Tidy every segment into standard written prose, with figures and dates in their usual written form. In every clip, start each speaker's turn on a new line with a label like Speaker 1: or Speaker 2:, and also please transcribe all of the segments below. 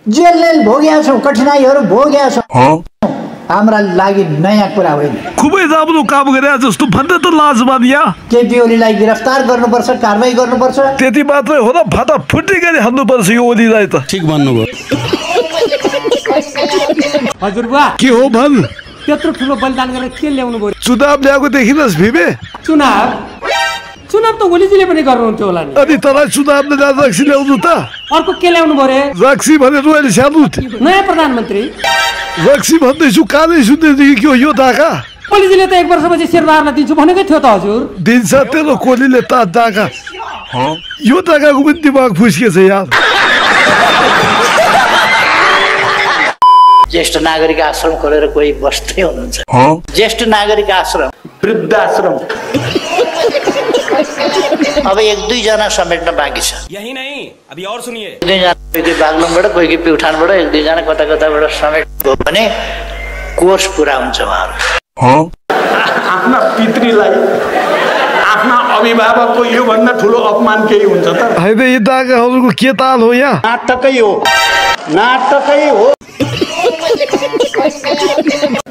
Speaker 1: Jail भोगेका छौँ, कठिनाइहरू भोगेका छौँ, हाम्रा लागि नयाँ कुरा होइन।
Speaker 2: खुबै राम्रो काम गरे जस्तो भन्दा त लाज मानिया।
Speaker 1: केपी ओलीलाई गिरफ्तार गर्नुपर्छ, कारबाही गर्नुपर्छ।
Speaker 2: त्यति मात्रै हो र फाटा फुटी गरी हान्नुपर्छ यो ओलीलाई त।
Speaker 3: ठीक भन्नुभयो।
Speaker 4: हजुरबा
Speaker 2: के हो भन्?
Speaker 4: त्यत्रो ठुलो बलिदान गरेर के ल्याउनु भयो?
Speaker 2: चुनाव ल्याएको देखिनस् भिमे?
Speaker 4: चुनाव त ओलीजीले पनि गर्नुहुन्थ्यो होला नि।
Speaker 2: अनि तँलाई चुनावले रक्सी ल्याउनु त?
Speaker 4: अर्को के ल्याउनु भयो रे?
Speaker 2: रक्सी भनेर अहिले स्यानु
Speaker 4: नयाँ प्रधानमन्त्री
Speaker 2: रक्सी भन्दैछु, कानै सुन्दैदेखि के हो यो डाका?
Speaker 4: ओलीजीले त 1 वर्षपछि शेरबहादुरलाई दिन्छु भनेकै थियो त हजुर।
Speaker 2: दिन्छ तेरो कोलीले त डाका। यो डाकाको पनि दिमाग फुस्केछ यार।
Speaker 1: ज्येष्ठ नागरिक आश्रम खोलेर कोही बस्दै हुनुहुन्छ। ज्येष्ठ नागरिक आश्रम, वृद्ध आश्रम अब 1-2 जना समेट्न बाँकी छ।
Speaker 5: यही नहीं, अभी और सुनिए।
Speaker 1: 2 जना कोही बागलुङबाट, कोही प्युठानबाट, 1-2 जना कता-कताबाट समेट्यो भने कोर्स पुरा हुन्छ उहाँहरू।
Speaker 6: आफ्ना पितृलाई, आफ्ना अभिभावकको यो भन्दा ठुलो अपमान केही हुन्छ त?
Speaker 2: हैन, यी डाकाहरूको के ताल हो यहाँ?
Speaker 6: नाटकै हो, नाटकै हो।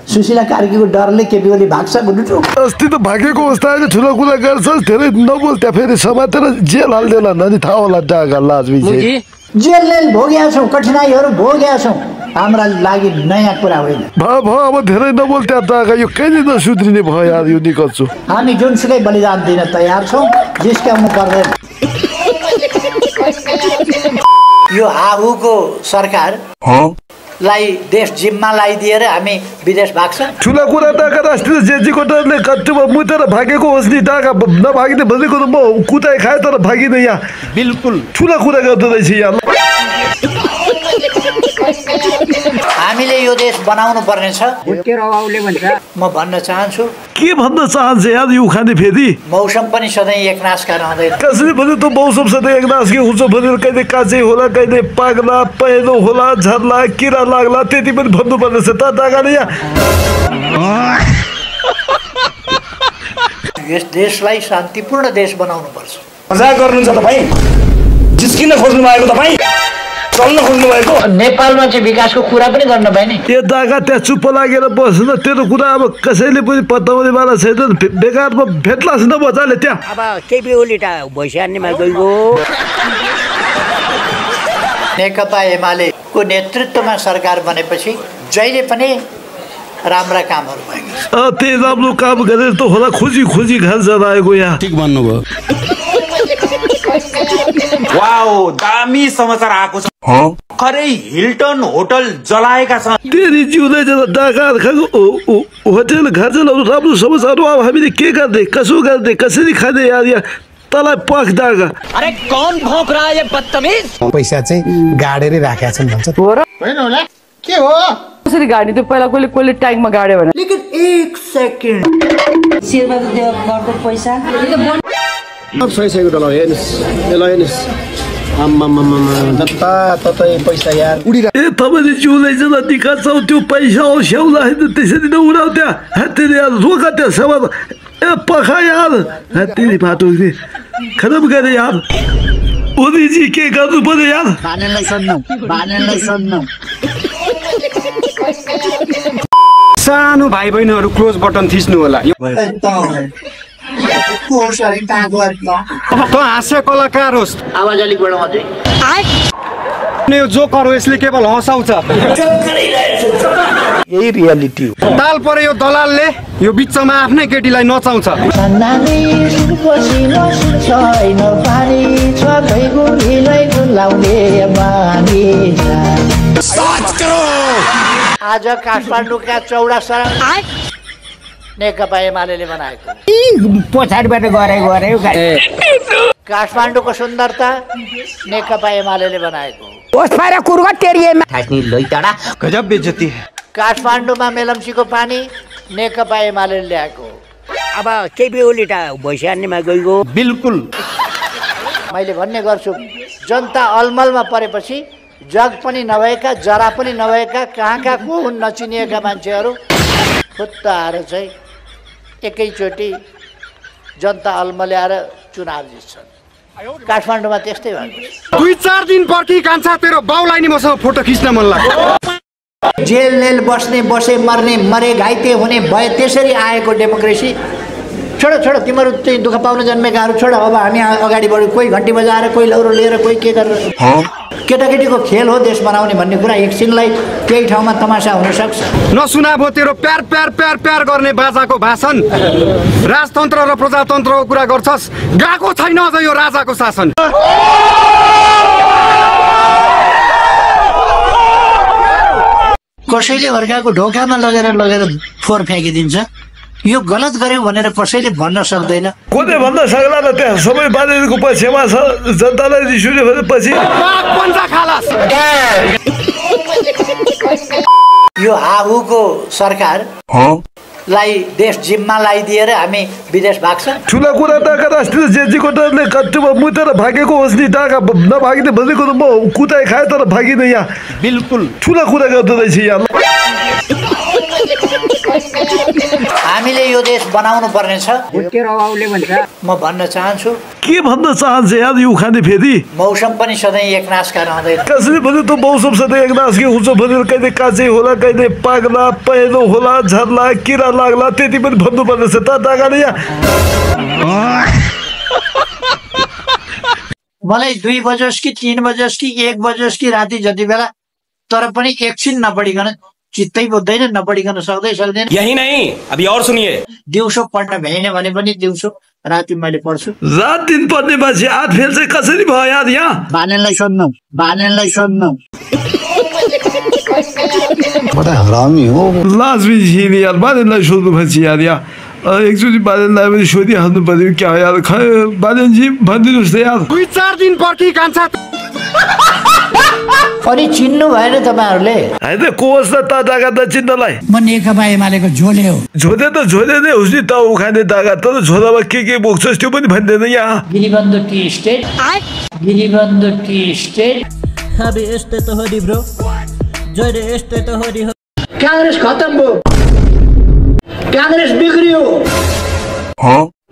Speaker 1: सुशीला कार्कीको डरले केपी ओली भाग्छ गुडुटु।
Speaker 2: अस्ति त भागेको अवस्था अहिले ठुलो कुरा गर्छस्, धेरै नबोल त्यहाँ फेरि समातेर जेल हालिदेला नि, थाहा होला डाका लाज विषय।
Speaker 1: जेल भोगेका छौँ, कठिनाइहरू भोगेका छौँ, हाम्रा लागि नयाँ कुरा होइन।
Speaker 2: भयो अब धेरै नबोल त्यहाँ डाका, यो कहिले नसुध्रिने भयो यार, यो निकल्छु। हामी
Speaker 1: जुनसुकै बलिदान दिन तयार छौँ, जिस्क्याउनु पर्दैन। यो हाहुको सरकार लाई देश जिम्मा लगाइदिएर हामी विदेश भाग्छ।
Speaker 2: ठुला कुरा डाका राष्ट्रिय जेजीको डरले कत्तिमा मुतेर भागेको होस् नि, डाका नभागिने भनेको त म कुटाइ खाएँ तर भागिने यहाँ। बिल्कुल ठुला कुरा गर्दो रहेछ यहाँ।
Speaker 1: हामीले यो देश बनाउनु पर्ने छ। म भन्न चाहन्छु।
Speaker 2: के भन्न चाहन्छ यार यो खाने फेरि?
Speaker 1: मौसम पनि सधैँ एकनासका रहँदैन।
Speaker 2: कसरी भने त मौसम सधैँ एकनासकै हुन्छ भनेर कहिले काँचै होला, कहिले पाग्ला, पहिरो होला, झर्ला, किरा लाग्ला, त्यति पनि भन्नुपर्नेछ त डाकाले यहाँ।
Speaker 1: यस देशलाई शान्तिपूर्ण देश बनाउनु पर्छ।
Speaker 6: मजाक गर्नुहुन्छ तपाईँ? जिस्किन खोज्नु भएको तपाईँ? चल्न खोज्नु भएको?
Speaker 1: नेपालमा चाहिँ विकासको कुरा पनि गर्न भएन।
Speaker 2: यो डाका त्यहाँ चुप्प लागेर बस्न, तेरो कुरा अब कसैले पनि पत्ताउने वाला छैन। बेकारमा भेट्लास् न मजाले त्यहाँ।
Speaker 7: अब केपी ओली त भइसक्नेमा गइगयो।
Speaker 1: नेकपा एमालेको नेतृत्वमा सरकार बनेपछि जहिले पनि राम्रा कामहरू भएका।
Speaker 2: त्यही राम्रो काम गरेर त होला खोजी खोजी घर जलाएको यहाँ।
Speaker 3: ठीक भन्नुभयो।
Speaker 5: वाओ, दामी समाचार आएको छ। खरै हिल्टन होटल जलाएका छन्।
Speaker 2: तेरी जिउलाई डाका होटल घरजलाउनु राम्रो समाचार हो। अब हामीले के गर्ने, कसो गर्ने, कसरी खाने यार यहाँ तलाई पख डाका।
Speaker 7: अरे कौन भौंक रहा है ये बदतमीज?
Speaker 8: पैसा चाहिँ गाडेरै राखेका छन् भन्छ।
Speaker 6: होइन होला के हो?
Speaker 9: कसरी गाड्ने त्यो पहिला कसले ट्याङ्कमा गाड्यो भने।
Speaker 1: लेकिन 1 सेकेन्ड शेरबहादुर देवकोटाको पैसा
Speaker 8: $600 हेर्नुहोस्। जताततै पैसा यार उडिरहेको।
Speaker 2: ए तपाईँले जिउलाई जता निकाल्छौ त्यो पैसा औस्याउला होइन, त्यसरी नै उडाउ त्यहाँ। हात्तीले यार रोका त्यहाँ सामान। ए पखा यार, हात्तीले बाटो खतम गरे यार। ओलीजी के गर्नु पर्यो यार?
Speaker 4: सानो भाइ बहिनीहरू क्लोज बटन थिच्नु होला। हास्य कलाकार होस्,
Speaker 1: आवाज अलिक बढाउँदै।
Speaker 4: यो जोकर हो, यसले केवल हँसाउँछ।
Speaker 8: यही रियालिटी हो।
Speaker 4: ताल परे यो दलालले यो बिचमा आफ्नै केटीलाई नचाउँछ।
Speaker 1: आज काठमाडौँका चौडा सडक नेकपा एमाले बनाएको।
Speaker 7: पछाडिबाट गरे
Speaker 1: काठमाडौँको सुन्दरता नेकपा एमाले बनाएको।
Speaker 4: गजब बेइज्जती।
Speaker 1: काठमाडौँमा मेलम्चीको पानी नेकपा एमाले ल्याएको।
Speaker 7: अब केपी ओली त भइसक्नेमा गइगयो।
Speaker 4: बिल्कुल
Speaker 1: मैले भन्ने गर्छु, जनता अलमलमा परेपछि जग पनि नभएका, जरा पनि नभएका, कहाँ को हुन् नचिनिएका मान्छेहरू फुत्त आएर चाहिँ एकैचोटि जनता अलमल्याएर चुनाव जित्छन्। काठमाडौँमा त्यस्तै भएको
Speaker 4: 2-4 दिन पर्खी कान्छा तेरो बाउलाई नि मसँग फोटो खिच्न मन लाग्यो
Speaker 1: जेल बस्ने बसे मर्ने मरे घाइते हुने भए त्यसरी आएको डेमोक्रेसी छोड तिमीहरू चाहिँ दुःख पाउन जन्मेकाहरू छोड अब हामी अगाडि बढ्यो कोही घन्टी बजाएर कोही लौरो लिएर कोही के गरेर केटाकेटीको खेल हो देश बनाउने भन्ने कुरा एकछिनलाई केही ठाउँमा तमासा हुन सक्छ
Speaker 4: नसुना भो तेरो प्यार प्यार प्यार प्यार गर्ने बाजाको भाषण राजतन्त्र र प्रजातन्त्रको कुरा गर्छस् गएको छैन अझ यो राजाको शासन
Speaker 1: कसैले अर्काको ढोकामा लगेर फोहोर फ्याँकिदिन्छ यो गलत गर्यो भनेर कसैले भन्न सक्दैन
Speaker 2: कोले भन्न सक्ला र त्यहाँ सबै बाजेको पक्षमा छ जनतालाई रिस उठ्यो भने पछि
Speaker 1: यो हाहुको सरकार लाई देश जिम्मा लगाइदिएर हामी विदेश भाग्छ
Speaker 2: ठुला कुरा टाका राष्ट्रिय जेजीको डरले कट्टुमा मुतेर भागेको होस् नि टाका नभागिने भनेको त म कुटाइ खाएँ तर भागिन यहाँ बिल्कुल ठुला कुरा गर्दो रहेछ यहाँ
Speaker 1: हामीले यो देश बनाउनु पर्ने छ म भन्न चाहन्छु
Speaker 2: के भन्न चाहन्छ यार यो खाने फेरि
Speaker 1: मौसम पनि सधैँ एकनासका रहँदैन
Speaker 2: कसरी भने त मौसम सधैँ एकनासकै हुन्छ भनेर कहिले काँचै होला कहिले पाग्ला पहिरो होला झर्ला किरा लाग्ला त्यति पनि भन्नुपर्ने छ त टाकाले यहाँ
Speaker 1: मलाई 2 बजोस् कि 3 बजोस् कि 1 बजोस् कि राति जति बेला तर पनि एकछिन नपढिकन चित्तै बुझ्दैन नपढिकन सक्दैन
Speaker 5: यही नहीं अभी और सुनिए
Speaker 1: दिउँसो पढ्न भ्याइन भने पनि दिउँसो राति मैले पढ्छु
Speaker 2: रात दिन पढ्ने मान्छे आठ फेल चाहिँ कसरी भयो यार यहाँ
Speaker 1: बानेनलाई सोध्नु
Speaker 8: बडा हरामी हो
Speaker 2: लाजमी छिन यार बानेनलाई सोध्नु भएपछि यार यहाँ एकचोटि बानेनलाई पनि सोधिहाल्नु पर्यो क्या यार बानेनजी भनिदिनुहोस् त यार
Speaker 4: 2-4 दिन पर्खी कान्छा
Speaker 1: अनि चिन्नु भएन तपाईहरुले
Speaker 2: हैन को होस् त टाका त चिन्नलाई
Speaker 1: म नेकपा एमालेको झोले हो
Speaker 2: झोले त झोले नै होस् नि त उखाने टाका तर झोलामा के बोक्छस् त्यो पनि भन्दैन यहाँ
Speaker 1: गिरिबन्धु टी स्टेट
Speaker 3: अब यस्तै त हो नि ब्रो जहिले यस्तै त हो नि
Speaker 1: कांग्रेस खत्म भयो कांग्रेस बिग्रियो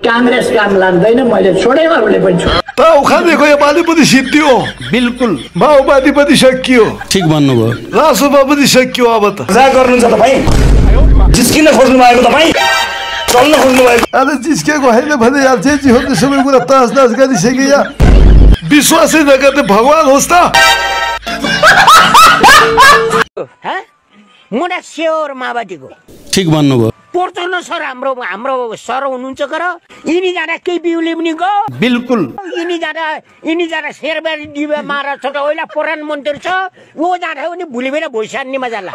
Speaker 1: कांग्रेस काम लाग्दैन मैले छोडेमा उले पनि
Speaker 2: त उखानेको एमाले पनि सिद्धियो बिल्कुल माओवादी पनि सकियो
Speaker 8: ठीक भन्नुभयो
Speaker 2: रासोपा पनि सकियो अब त
Speaker 5: मजाक गर्नुहुन्छ तपाई जिस्किन खोज्नु भएको तपाई चल्न खोज्नु भएको
Speaker 2: अरे जिस्केको हैन भने यार जे हो सबै कुरा तहस गरिसके या विश्वासै नगर्ने भगवान होस् त
Speaker 7: मुना स्योर माओवादीको
Speaker 8: ठीक भन्नुभयो
Speaker 7: पर्छ न सर हाम्रो सर हुनुहुन्छ कर यिनी जाँदा केही बिउले पनि गयो
Speaker 8: बिल्कुल
Speaker 7: यिनी जाँदा शेरबारी डिबा मारा छोटा ओइला प्रधानमन्त्री छ वो जाँदा पनि भुलिबेर भइसान्ने मजाला